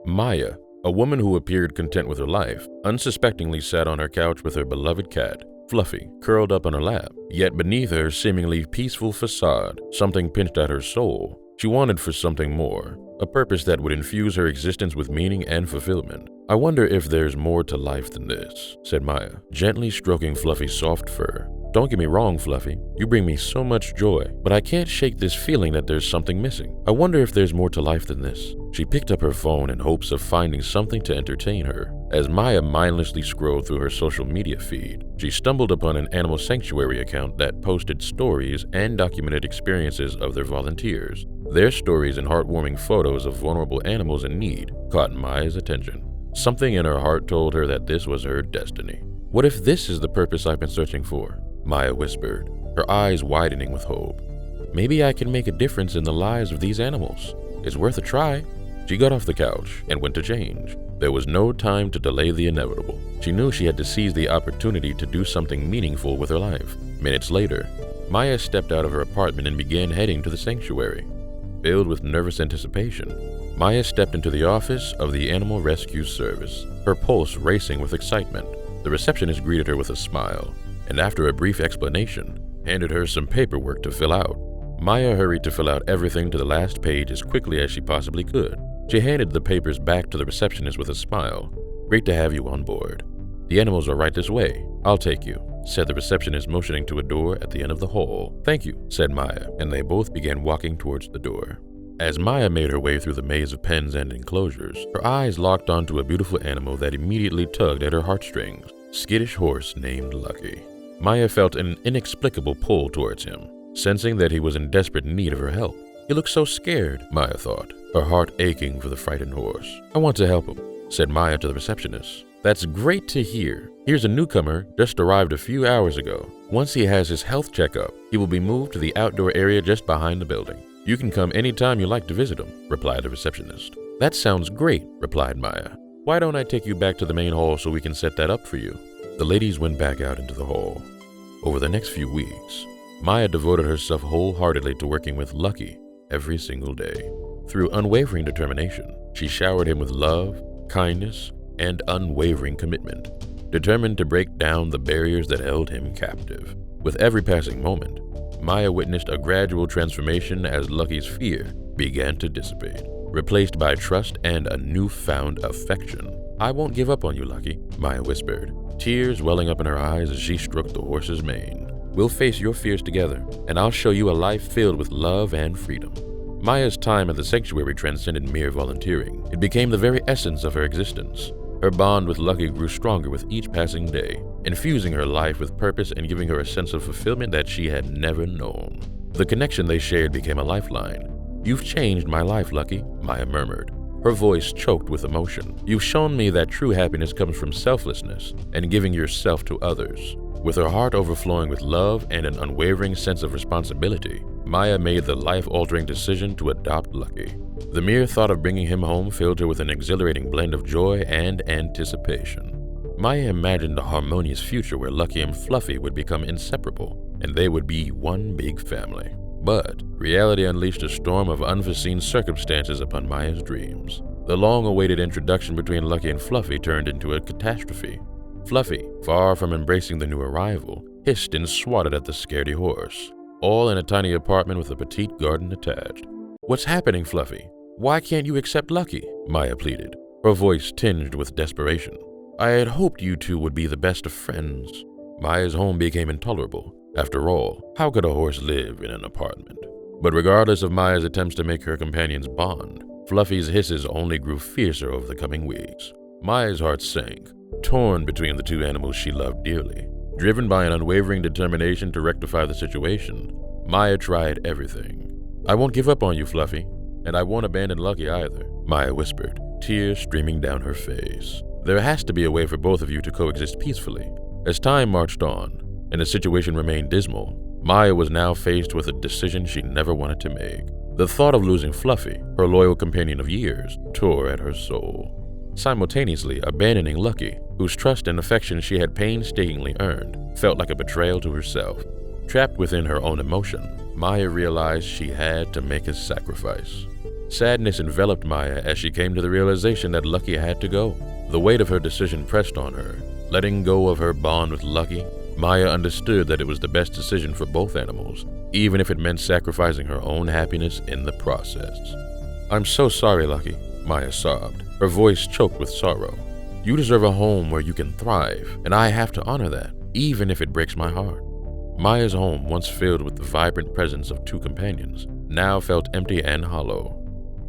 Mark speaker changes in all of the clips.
Speaker 1: Maya, a woman who appeared content with her life, unsuspectingly sat on her couch with her beloved cat, Fluffy, curled up on her lap. Yet beneath her seemingly peaceful facade, something pinched at her soul. She wanted for something more, a purpose that would infuse her existence with meaning and fulfillment. "I wonder if there's more to life than this," said Maya, gently stroking Fluffy's soft fur. "Don't get me wrong, Fluffy. You bring me so much joy, but I can't shake this feeling that there's something missing. I wonder if there's more to life than this." She picked up her phone in hopes of finding something to entertain her. As Maya mindlessly scrolled through her social media feed, she stumbled upon an animal sanctuary account that posted stories and documented experiences of their volunteers. Their stories and heartwarming photos of vulnerable animals in need caught Maya's attention. Something in her heart told her that this was her destiny. "What if this is the purpose I've been searching for?" Maya whispered, her eyes widening with hope. "Maybe I can make a difference in the lives of these animals. It's worth a try." She got off the couch and went to change. There was no time to delay the inevitable. She knew she had to seize the opportunity to do something meaningful with her life. Minutes later, Maya stepped out of her apartment and began heading to the sanctuary. Filled with nervous anticipation, Maya stepped into the office of the Animal Rescue Service, her pulse racing with excitement. The receptionist greeted her with a smile, and after a brief explanation, handed her some paperwork to fill out. Maya hurried to fill out everything to the last page as quickly as she possibly could. She handed the papers back to the receptionist with a smile. "Great to have you on board. The animals are right this way. I'll take you," said the receptionist, motioning to a door at the end of the hall. "Thank you," said Maya, and they both began walking towards the door. As Maya made her way through the maze of pens and enclosures, her eyes locked onto a beautiful animal that immediately tugged at her heartstrings. Skittish horse named Lucky. Maya felt an inexplicable pull towards him, sensing that he was in desperate need of her help. "He looks so scared," Maya thought, her heart aching for the frightened horse. "I want to help him," said Maya to the receptionist. "That's great to hear. Here's a newcomer, just arrived a few hours ago. Once he has his health checkup, he will be moved to the outdoor area just behind the building. You can come anytime you like to visit him," replied the receptionist. "That sounds great," replied Maya. "Why don't I take you back to the main hall so we can set that up for you?" The ladies went back out into the hall. Over the next few weeks, Maya devoted herself wholeheartedly to working with Lucky every single day. Through unwavering determination, she showered him with love, kindness, and unwavering commitment, determined to break down the barriers that held him captive. With every passing moment, Maya witnessed a gradual transformation as Lucky's fear began to dissipate, replaced by trust and a newfound affection. "I won't give up on you, Lucky," Maya whispered, tears welling up in her eyes as she stroked the horse's mane. "We'll face your fears together, and I'll show you a life filled with love and freedom." Maya's time at the sanctuary transcended mere volunteering. It became the very essence of her existence. Her bond with Lucky grew stronger with each passing day, infusing her life with purpose and giving her a sense of fulfillment that she had never known. The connection they shared became a lifeline. "You've changed my life, Lucky," Maya murmured, her voice choked with emotion. "You've shown me that true happiness comes from selflessness and giving yourself to others." With her heart overflowing with love and an unwavering sense of responsibility, Maya made the life-altering decision to adopt Lucky. The mere thought of bringing him home filled her with an exhilarating blend of joy and anticipation. Maya imagined a harmonious future where Lucky and Fluffy would become inseparable, and they would be one big family. But reality unleashed a storm of unforeseen circumstances upon Maya's dreams. The long-awaited introduction between Lucky and Fluffy turned into a catastrophe. Fluffy, far from embracing the new arrival, hissed and swatted at the scaredy horse, all in a tiny apartment with a petite garden attached. "What's happening, Fluffy? Why can't you accept Lucky?" Maya pleaded, her voice tinged with desperation. "I had hoped you two would be the best of friends." Maya's home became intolerable. After all, how could a horse live in an apartment? But regardless of Maya's attempts to make her companions bond, Fluffy's hisses only grew fiercer over the coming weeks. Maya's heart sank, torn between the two animals she loved dearly. Driven by an unwavering determination to rectify the situation, Maya tried everything. "I won't give up on you, Fluffy, and I won't abandon Lucky either," Maya whispered, tears streaming down her face. "There has to be a way for both of you to coexist peacefully." As time marched on, and the situation remained dismal, Maya was now faced with a decision she never wanted to make. The thought of losing Fluffy, her loyal companion of years, tore at her soul. Simultaneously, abandoning Lucky, whose trust and affection she had painstakingly earned, felt like a betrayal to herself. Trapped within her own emotion, Maya realized she had to make a sacrifice. Sadness enveloped Maya as she came to the realization that Lucky had to go. The weight of her decision pressed on her. Letting go of her bond with Lucky, Maya understood that it was the best decision for both animals, even if it meant sacrificing her own happiness in the process. "I'm so sorry, Lucky," Maya sobbed, her voice choked with sorrow. "You deserve a home where you can thrive, and I have to honor that, even if it breaks my heart." Maya's home, once filled with the vibrant presence of two companions, now felt empty and hollow.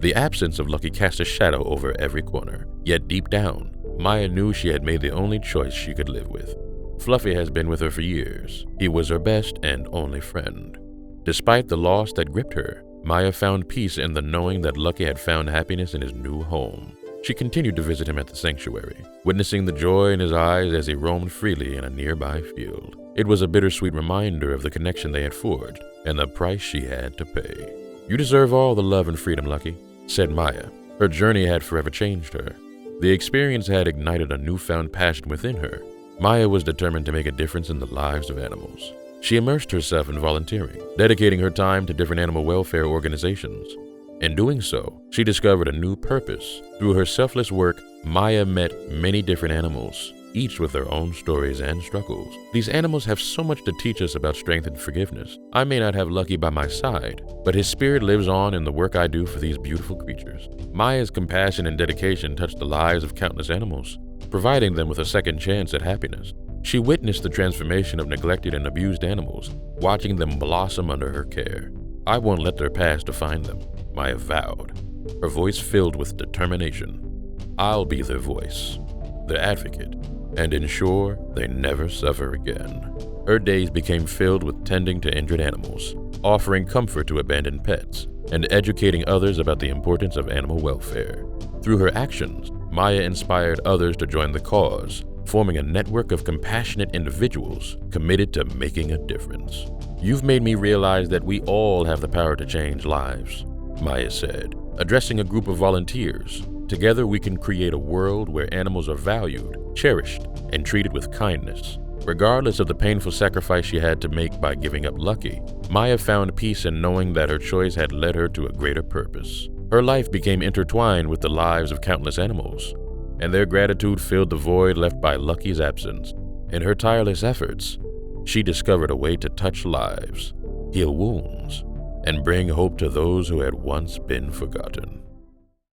Speaker 1: The absence of Lucky cast a shadow over every corner, yet deep down, Maya knew she had made the only choice she could live with. Fluffy has been with her for years. He was her best and only friend. Despite the loss that gripped her, Maya found peace in the knowing that Lucky had found happiness in his new home. She continued to visit him at the sanctuary, witnessing the joy in his eyes as he roamed freely in a nearby field. It was a bittersweet reminder of the connection they had forged and the price she had to pay. "You deserve all the love and freedom, Lucky," said Maya. Her journey had forever changed her. The experience had ignited a newfound passion within her. Maya was determined to make a difference in the lives of animals. She immersed herself in volunteering, dedicating her time to different animal welfare organizations. In doing so, she discovered a new purpose. Through her selfless work, Maya met many different animals, each with their own stories and struggles. These animals have so much to teach us about strength and forgiveness. I may not have Lucky by my side, but his spirit lives on in the work I do for these beautiful creatures. Maya's compassion and dedication touched the lives of countless animals, providing them with a second chance at happiness. She witnessed the transformation of neglected and abused animals, watching them blossom under her care. "I won't let their past define them," Maya vowed, her voice filled with determination. "I'll be their voice, their advocate, and ensure they never suffer again." Her days became filled with tending to injured animals, offering comfort to abandoned pets, and educating others about the importance of animal welfare. Through her actions, Maya inspired others to join the cause, forming a network of compassionate individuals committed to making a difference. "You've made me realize that we all have the power to change lives," Maya said, addressing a group of volunteers. "Together we can create a world where animals are valued, cherished, and treated with kindness." Regardless of the painful sacrifice she had to make by giving up Lucky, Maya found peace in knowing that her choice had led her to a greater purpose. Her life became intertwined with the lives of countless animals, and their gratitude filled the void left by Lucky's absence. In her tireless efforts, she discovered a way to touch lives, heal wounds, and bring hope to those who had once been forgotten.